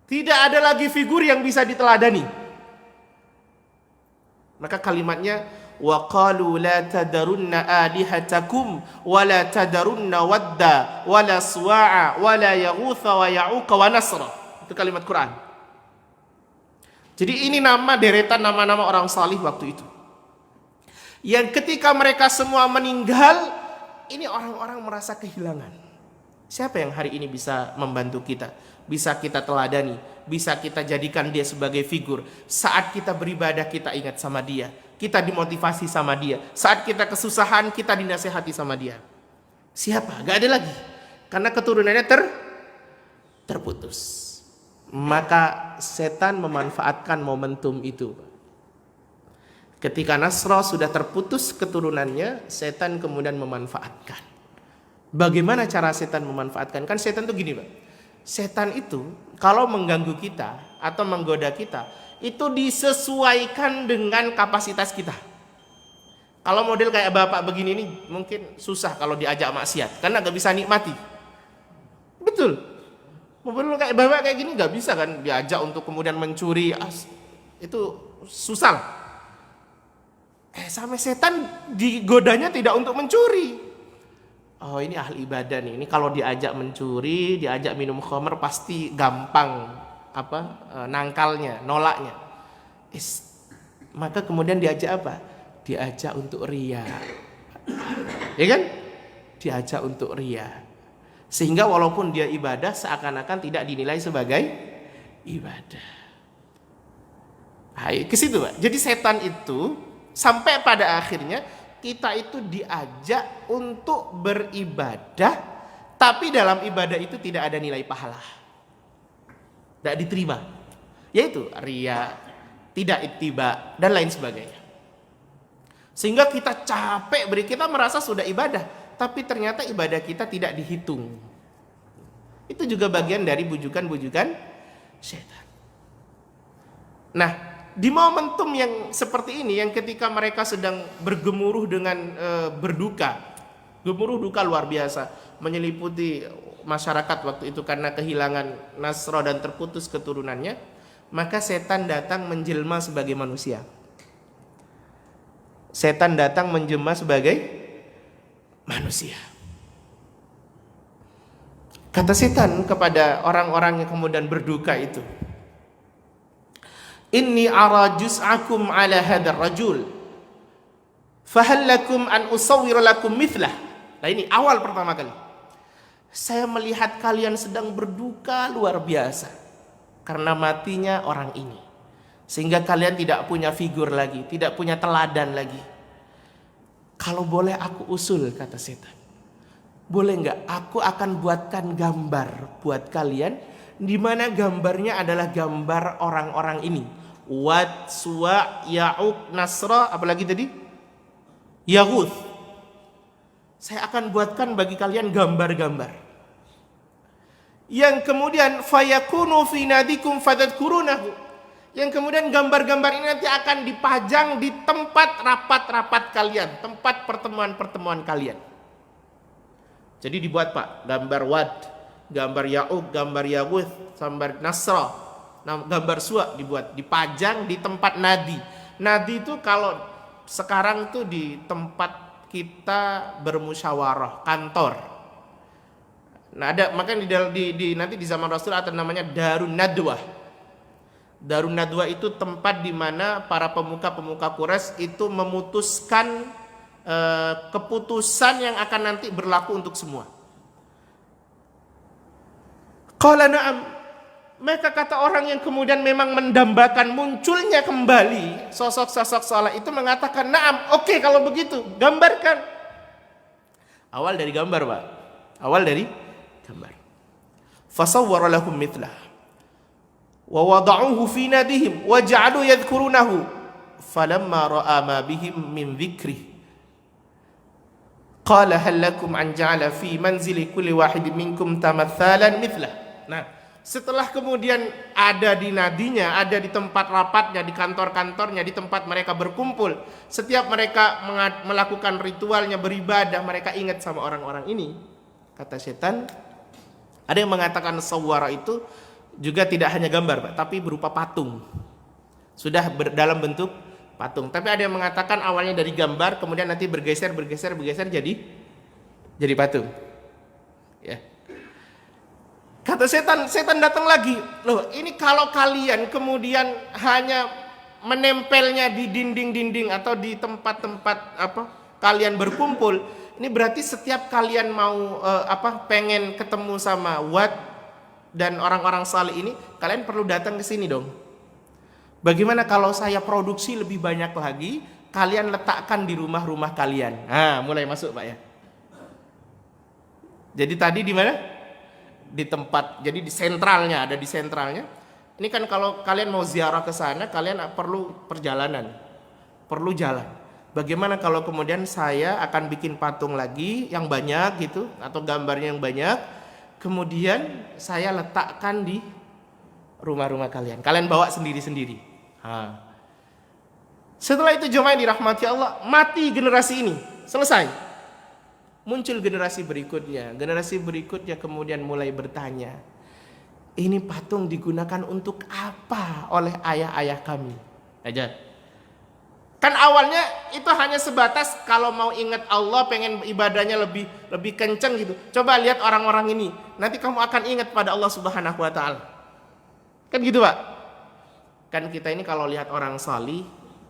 Tidak ada lagi figur yang bisa diteladani. Maka kalimatnya, wa qalu la tadarunna alihatakum wa la tadarunna wadda wa la suwa'a wa la yaghutha wa ya'uqa wa nasra. Itu kalimat Quran. Jadi ini nama deretan nama-nama orang salih waktu itu. Yang ketika mereka semua meninggal, ini orang-orang merasa kehilangan. Siapa yang hari ini bisa membantu kita? Bisa kita teladani, bisa kita jadikan dia sebagai figur. Saat kita beribadah kita ingat sama dia, kita dimotivasi sama dia. Saat kita kesusahan kita dinasehati sama dia. Siapa? Gak ada lagi. Karena keturunannya terputus. Maka setan memanfaatkan momentum itu. Ketika Nasra sudah terputus keturunannya, setan kemudian memanfaatkan. Bagaimana cara setan memanfaatkan? Kan setan itu gini, Pak. Setan itu kalau mengganggu kita atau menggoda kita, itu disesuaikan dengan kapasitas kita. Kalau model kayak bapak begini nih, mungkin susah kalau diajak maksiat, karena gak bisa nikmati. Betul. Model kayak bapak kayak gini gak bisa kan diajak untuk kemudian mencuri, itu susah. Sampai setan digodanya tidak untuk mencuri. Oh, ini ahli ibadah nih. Ini kalau diajak mencuri, diajak minum khamr pasti gampang nangkalnya, nolaknya. Maka kemudian diajak apa? Diajak untuk riya. Ya kan? Diajak untuk riya. Sehingga walaupun dia ibadah seakan-akan tidak dinilai sebagai ibadah. Ke situ, Pak. Jadi setan itu sampai pada akhirnya kita itu diajak untuk beribadah, tapi dalam ibadah itu tidak ada nilai pahala, tidak diterima, yaitu riya, tidak ittiba, dan lain sebagainya. Sehingga kita capek kita merasa sudah ibadah, tapi ternyata ibadah kita tidak dihitung. Itu juga bagian dari bujukan-bujukan setan. Nah, di momentum yang seperti ini, yang ketika mereka sedang bergemuruh dengan berduka, gemuruh duka luar biasa menyeliputi masyarakat waktu itu karena kehilangan Nasra dan terputus keturunannya, maka setan datang menjelma sebagai manusia. Setan datang menjelma sebagai manusia. Kata setan kepada orang-orang yang kemudian berduka itu, inni ara juz'akum ala hadzal rajul fahal lakum an usawwir lakum mithlah. Nah, ini awal pertama kali saya melihat kalian sedang berduka luar biasa karena matinya orang ini, sehingga kalian tidak punya figur lagi, tidak punya teladan lagi. Kalau boleh aku usul, kata setan, boleh nggak aku akan buatkan gambar buat kalian, di mana gambarnya adalah gambar orang-orang ini, Wad, Suwa, Ya'uq, Nasra, apalagi tadi? Yaghuth. Saya akan buatkan bagi kalian gambar-gambar yang kemudian fayakunu fi nadikum fadadkurunahu, yang kemudian gambar-gambar ini nanti akan dipajang di tempat rapat-rapat kalian, tempat pertemuan-pertemuan kalian. Jadi dibuat Pak, gambar Wad, gambar Ya'uq, gambar Yaghuth, gambar Nasra, gambar Suwa dibuat, dipajang di tempat nadi. Nadi itu kalau sekarang tuh di tempat kita bermusyawarah, kantor. Nah, ada makanya nanti di zaman Rasul ada namanya Darun Nadwah. Darun Nadwah itu tempat di mana para pemuka-pemuka Quraisy itu memutuskan keputusan yang akan nanti berlaku untuk semua. Qala na'am. Maka kata orang yang kemudian memang mendambakan munculnya kembali sosok-sosok saleh itu mengatakan, na'am, oke, kalau begitu gambarkan. Awal dari gambar, Pak. Awal dari gambar. Fasawwara lahum mithlah wa wada'uhu fi nadihim wa ja'alu yadhkurunahu falamma ra'a ma bihim min dhikrih qala hal lakum an ja'ala fi manzili kulli wahidin minkum tamathalan mithlah. Nah, setelah kemudian ada di nadinya, ada di tempat rapatnya, di kantor-kantornya, di tempat mereka berkumpul, setiap mereka melakukan ritualnya, beribadah, mereka ingat sama orang-orang ini. Kata setan, ada yang mengatakan sawwara itu juga tidak hanya gambar, Pak, tapi berupa patung. Sudah dalam bentuk patung. Tapi ada yang mengatakan awalnya dari gambar, kemudian nanti bergeser jadi patung. Ya. Kata setan datang lagi. Loh, ini kalau kalian kemudian hanya menempelnya di dinding-dinding atau di tempat-tempat kalian berkumpul, ini berarti setiap kalian mau pengen ketemu sama Wad dan orang-orang saleh ini, kalian perlu datang ke sini dong. Bagaimana kalau saya produksi lebih banyak lagi, kalian letakkan di rumah-rumah kalian. Nah, mulai masuk, Pak ya. Jadi tadi di mana? Di tempat, jadi di sentralnya, ada di sentralnya. Ini kan kalau kalian mau ziarah ke sana, kalian perlu perjalanan, perlu jalan. Bagaimana kalau kemudian saya akan bikin patung lagi yang banyak gitu, atau gambarnya yang banyak, kemudian saya letakkan di rumah-rumah kalian. Kalian bawa sendiri-sendiri. Setelah itu jemaah dirahmati Allah, mati generasi ini, selesai. Muncul generasi berikutnya kemudian mulai bertanya, ini patung digunakan untuk apa oleh ayah-ayah kami? Aja. Kan awalnya itu hanya sebatas kalau mau ingat Allah, pengen ibadahnya lebih kenceng gitu. Coba lihat orang-orang ini, nanti kamu akan ingat pada Allah Subhanahu wa taala. Kan gitu, Pak? Kan kita ini kalau lihat orang salih,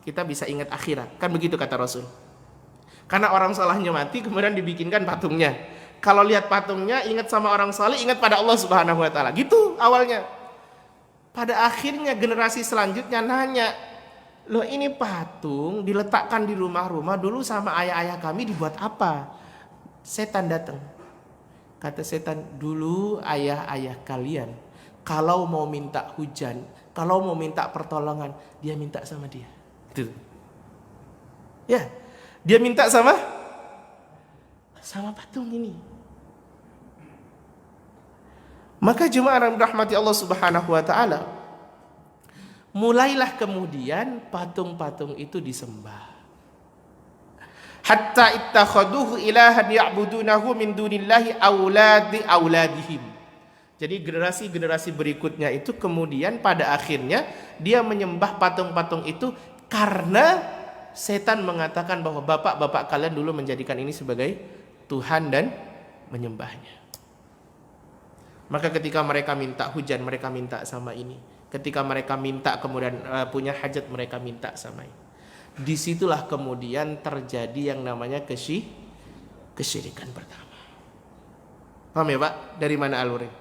kita bisa ingat akhirat. Kan begitu kata Rasul. Karena orang salahnya mati, kemudian dibikinkan patungnya. Kalau lihat patungnya, ingat sama orang saleh, ingat pada Allah Subhanahu wa taala. Gitu awalnya. Pada akhirnya generasi selanjutnya nanya, loh ini patung diletakkan di rumah-rumah dulu sama ayah-ayah kami dibuat apa? Setan datang. Kata setan, dulu ayah-ayah kalian kalau mau minta hujan, kalau mau minta pertolongan, dia minta sama dia. Gitu. Ya. Dia minta sama patung ini. Maka jemaah rahmati Allah Subhanahu wa taala, mulailah kemudian patung-patung itu disembah. Hatta ittakhaduhu ilahan ya'budunahu min dunillahi auladihim. Jadi generasi-generasi berikutnya itu kemudian pada akhirnya dia menyembah patung-patung itu karena setan mengatakan bahwa bapak-bapak kalian dulu menjadikan ini sebagai Tuhan dan menyembahnya. Maka ketika mereka minta hujan, mereka minta sama ini. Ketika mereka minta kemudian punya hajat, mereka minta sama ini. Disitulah kemudian terjadi yang namanya kesyirikan pertama. Paham ya Pak? Dari mana alurnya?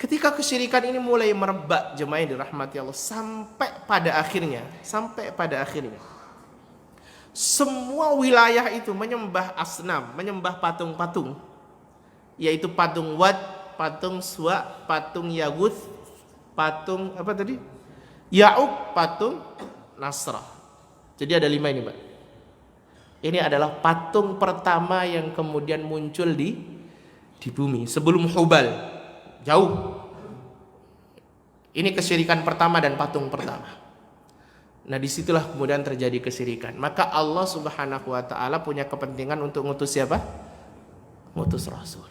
Ketika kesyirikan ini mulai merebak, jemaah yang dirahmati Allah, sampai pada akhirnya semua wilayah itu menyembah asnam, menyembah patung-patung, yaitu patung Wad, patung Suwa, patung Yaguth, patung apa tadi? Ya'uq, patung Nasrah. Jadi ada 5 ini, Pak. Ini adalah patung pertama yang kemudian muncul di bumi sebelum Hubal. Jauh. Ini kesyirikan pertama dan patung pertama. Nah, disitulah kemudian terjadi kesyirikan. Maka Allah Subhanahu wa ta'ala punya kepentingan untuk ngutus siapa? Ngutus Rasul.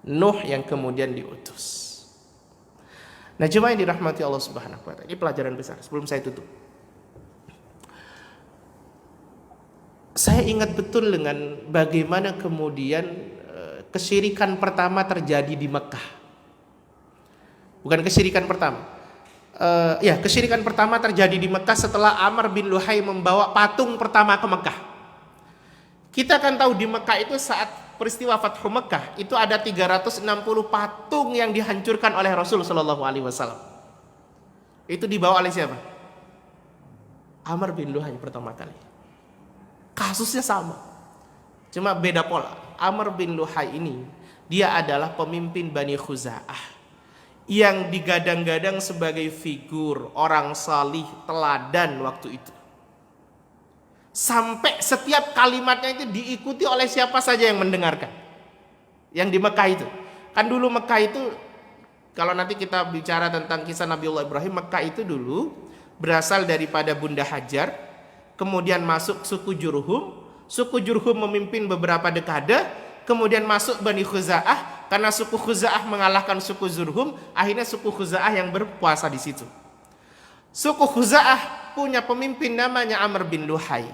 Nuh yang kemudian diutus. Nah, jemaah yang dirahmati Allah Subhanahu wa ta'ala, ini pelajaran besar sebelum saya tutup. Saya ingat betul dengan bagaimana kemudian kesyirikan pertama terjadi di Mekah. Bukan kesyirikan pertama. Kesyirikan pertama terjadi di Mekah setelah Amr bin Luhai membawa patung pertama ke Mekah. Kita kan tahu di Mekah itu saat peristiwa Fathu Mekah itu ada 360 patung yang dihancurkan oleh Rasul Shallallahu Alaihi Wasallam. Itu dibawa oleh siapa? Amr bin Luhai pertama kali. Kasusnya sama, cuma beda pola. Amr bin Luhai ini dia adalah pemimpin Bani Khuza'ah yang digadang-gadang sebagai figur orang salih teladan waktu itu. Sampai setiap kalimatnya itu diikuti oleh siapa saja yang mendengarkan. Yang di Mekah itu. Kan dulu Mekah itu, kalau nanti kita bicara tentang kisah Nabiullah Ibrahim, Mekah itu dulu berasal daripada Bunda Hajar, kemudian masuk suku Jurhum memimpin beberapa dekade, kemudian masuk Bani Khuza'ah, karena suku Khuza'ah mengalahkan suku Jurhum, akhirnya suku Khuza'ah yang berpuasa di situ. Suku Khuza'ah punya pemimpin namanya Amr bin Luhai.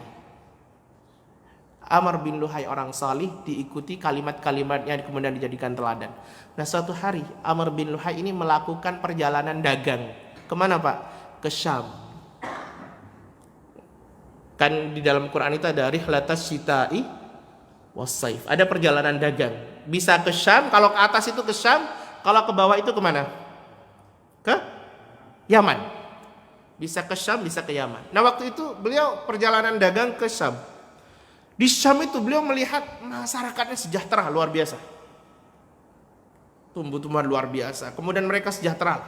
Amr bin Luhai orang salih, diikuti kalimat-kalimatnya kemudian dijadikan teladan. Nah, suatu hari Amr bin Luhai ini melakukan perjalanan dagang. Kemana Pak? Ke Syam. Kan di dalam Quran itu ada rihlatas syita'i wassaif. Ada perjalanan dagang. Bisa ke Syam, kalau ke atas itu ke Syam, kalau ke bawah itu kemana? Ke Yaman. Bisa ke Syam, bisa ke Yaman. Nah, waktu itu beliau perjalanan dagang ke Syam. Di Syam itu beliau melihat masyarakatnya sejahtera luar biasa. Tumbuh-tumbuhan luar biasa. Kemudian mereka sejahtera.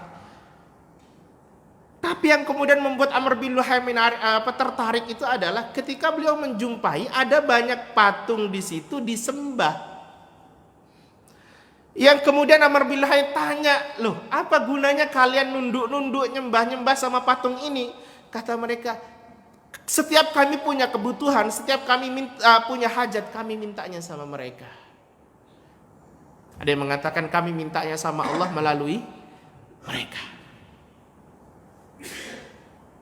Tapi yang kemudian membuat Amr bin Luhai tertarik itu adalah ketika beliau menjumpai ada banyak patung di situ disembah. Yang kemudian Amr bin Luhai tanya, loh apa gunanya kalian nunduk-nunduk nyembah-nyembah sama patung ini? Kata mereka, setiap kami punya kebutuhan, setiap kami punya hajat, kami mintanya sama mereka. Ada yang mengatakan kami mintanya sama Allah melalui mereka.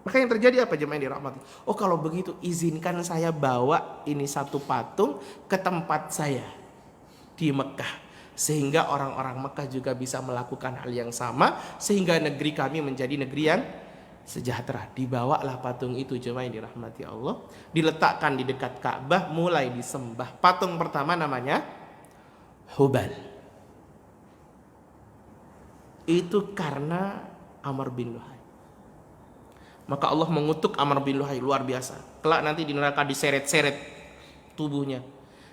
Maka yang terjadi apa jemaah yang dirahmati? Oh, kalau begitu izinkan saya bawa ini satu patung ke tempat saya di Mekah, sehingga orang-orang Mekah juga bisa melakukan hal yang sama, sehingga negeri kami menjadi negeri yang sejahtera. Dibawalah patung itu jemaah yang dirahmati Allah, diletakkan di dekat Ka'bah, mulai disembah. Patung pertama namanya Hubal. Itu karena Amr bin Luhai. Maka Allah mengutuk Amr bin Luhai luar biasa. Kelak nanti di neraka diseret-seret tubuhnya,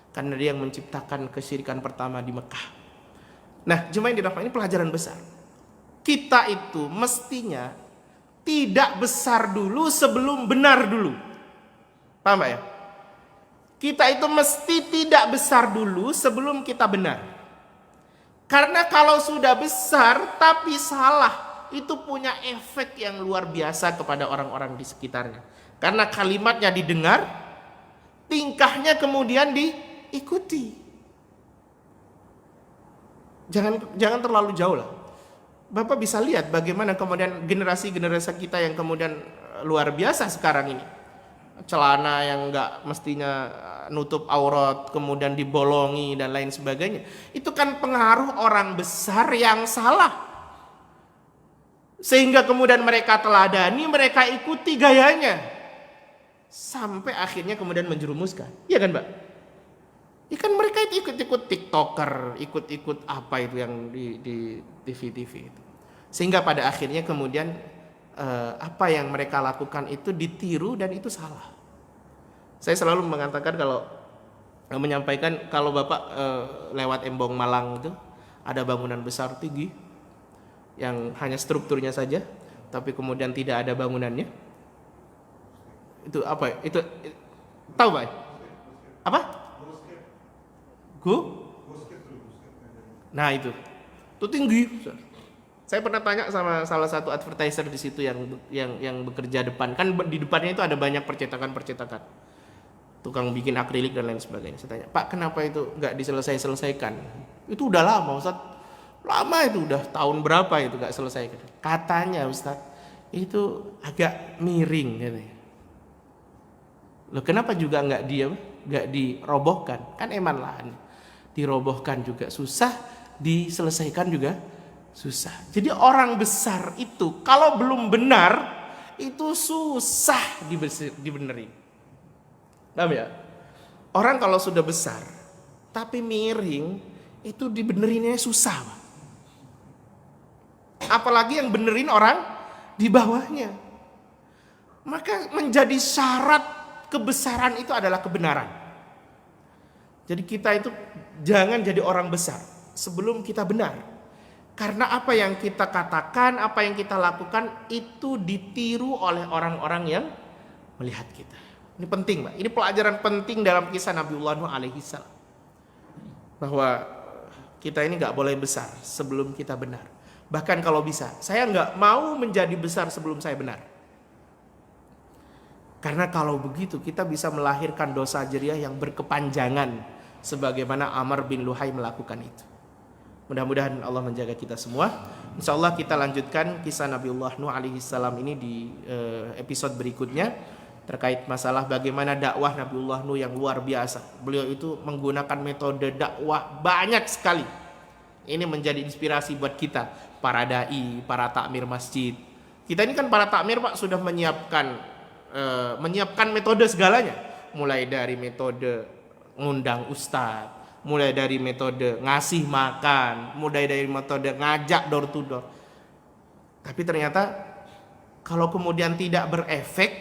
karena dia yang menciptakan kesyirikan pertama di Mekah. Nah, jemaah yang dirahmati, ini pelajaran besar. Kita itu mestinya tidak besar dulu sebelum benar dulu. Paham Pak ya? Kita itu mesti tidak besar dulu sebelum kita benar. Karena kalau sudah besar tapi salah, itu punya efek yang luar biasa kepada orang-orang di sekitarnya. Karena kalimatnya didengar, tingkahnya kemudian diikuti. Jangan terlalu jauh lah. Bapak bisa lihat bagaimana kemudian generasi-generasi kita yang kemudian luar biasa sekarang ini. Celana yang enggak mestinya nutup aurat, kemudian dibolongi dan lain sebagainya. Itu kan pengaruh orang besar yang salah. Sehingga kemudian mereka teladani, mereka ikuti gayanya. Sampai akhirnya kemudian menjerumuskan. Iya kan, Mbak? Ya kan mereka itu ikut-ikut TikToker, ikut-ikut apa itu yang di TV-TV itu. Sehingga pada akhirnya kemudian apa yang mereka lakukan itu ditiru dan itu salah. Saya selalu mengatakan menyampaikan kalau Bapak lewat Embong Malang itu ada bangunan besar tinggi yang hanya strukturnya saja, tapi kemudian tidak ada bangunannya. Itu apa? Itu tahu Pak? Apa? Nah itu tinggi. Saya pernah tanya sama salah satu advertiser di situ yang bekerja depan. Kan di depannya itu ada banyak percetakan, tukang bikin akrilik dan lain sebagainya. Saya tanya, Pak, kenapa itu nggak diselesaikan? Itu udah lama, Ustaz. Lama itu udah tahun berapa itu nggak selesai? Katanya Ustaz, itu agak miring katanya. Loh, kenapa juga nggak dirobohkan? Kan eman lahan. Dirobohkan juga susah, diselesaikan juga susah. Jadi orang besar itu kalau belum benar itu susah dibenerin. Paham ya? Orang kalau sudah besar tapi miring itu dibenerinnya susah, Pak. Apalagi yang benerin orang di bawahnya. Maka menjadi syarat kebesaran itu adalah kebenaran. Jadi kita itu jangan jadi orang besar sebelum kita benar. Karena apa yang kita katakan, apa yang kita lakukan itu ditiru oleh orang-orang yang melihat kita. Ini penting, Pak. Ini pelajaran penting dalam kisah Nabiullah Nuh alaihi salam. Bahwa kita ini gak boleh besar sebelum kita benar. Bahkan kalau bisa, saya gak mau menjadi besar sebelum saya benar. Karena kalau begitu kita bisa melahirkan dosa jariah yang berkepanjangan sebagaimana Amr bin Luhai melakukan itu. Mudah-mudahan Allah menjaga kita semua. Insyaallah kita lanjutkan kisah Nabiullah Nuh alaihi salam ini di episode berikutnya terkait masalah bagaimana dakwah Nabiullah Nuh yang luar biasa. Beliau itu menggunakan metode dakwah banyak sekali. Ini menjadi inspirasi buat kita, para dai, para takmir masjid. Kita ini kan para takmir, Pak, sudah menyiapkan metode segalanya, mulai dari metode ngundang ustadz, mulai dari metode ngasih makan, mulai dari metode ngajak door to door. Tapi ternyata kalau kemudian tidak berefek,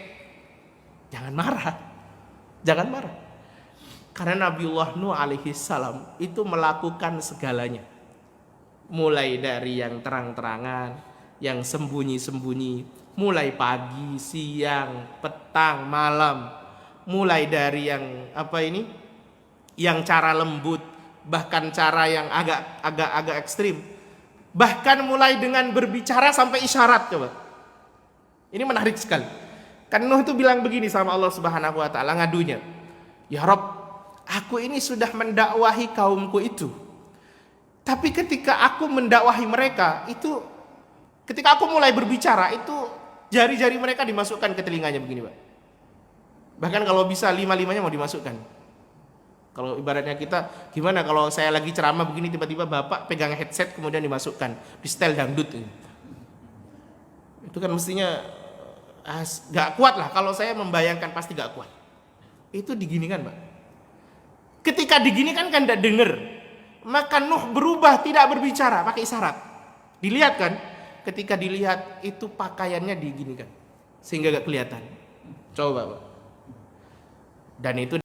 jangan marah. Karena Nabiullah Nuh alaihi salam itu melakukan segalanya, mulai dari yang terang-terangan, yang sembunyi-sembunyi, mulai pagi, siang, petang, malam, mulai dari yang cara lembut, bahkan cara yang agak ekstrim, bahkan mulai dengan berbicara sampai isyarat. Coba, ini menarik sekali. Kan Nuh itu bilang begini sama Allah Subhanahu Wa Taala, ngadunya, ya Rob, aku ini sudah mendakwahi kaumku itu, tapi ketika aku mendakwahi mereka itu, ketika aku mulai berbicara itu jari-jari mereka dimasukkan ke telinganya begini, Pak. Bahkan kalau bisa 5-5-nya mau dimasukkan. Kalau ibaratnya kita, gimana kalau saya lagi ceramah begini tiba-tiba Bapak pegang headset kemudian dimasukkan di style dangdut. Itu kan mestinya gak kuat lah. Kalau saya membayangkan pasti gak kuat. Itu diginikan, Pak. Ketika diginikan kan tidak dengar. Maka Nuh berubah, tidak berbicara, pakai isyarat. Dilihat kan? Ketika dilihat itu pakaiannya diginikan sehingga gak kelihatan. Coba, Pak. Dan itu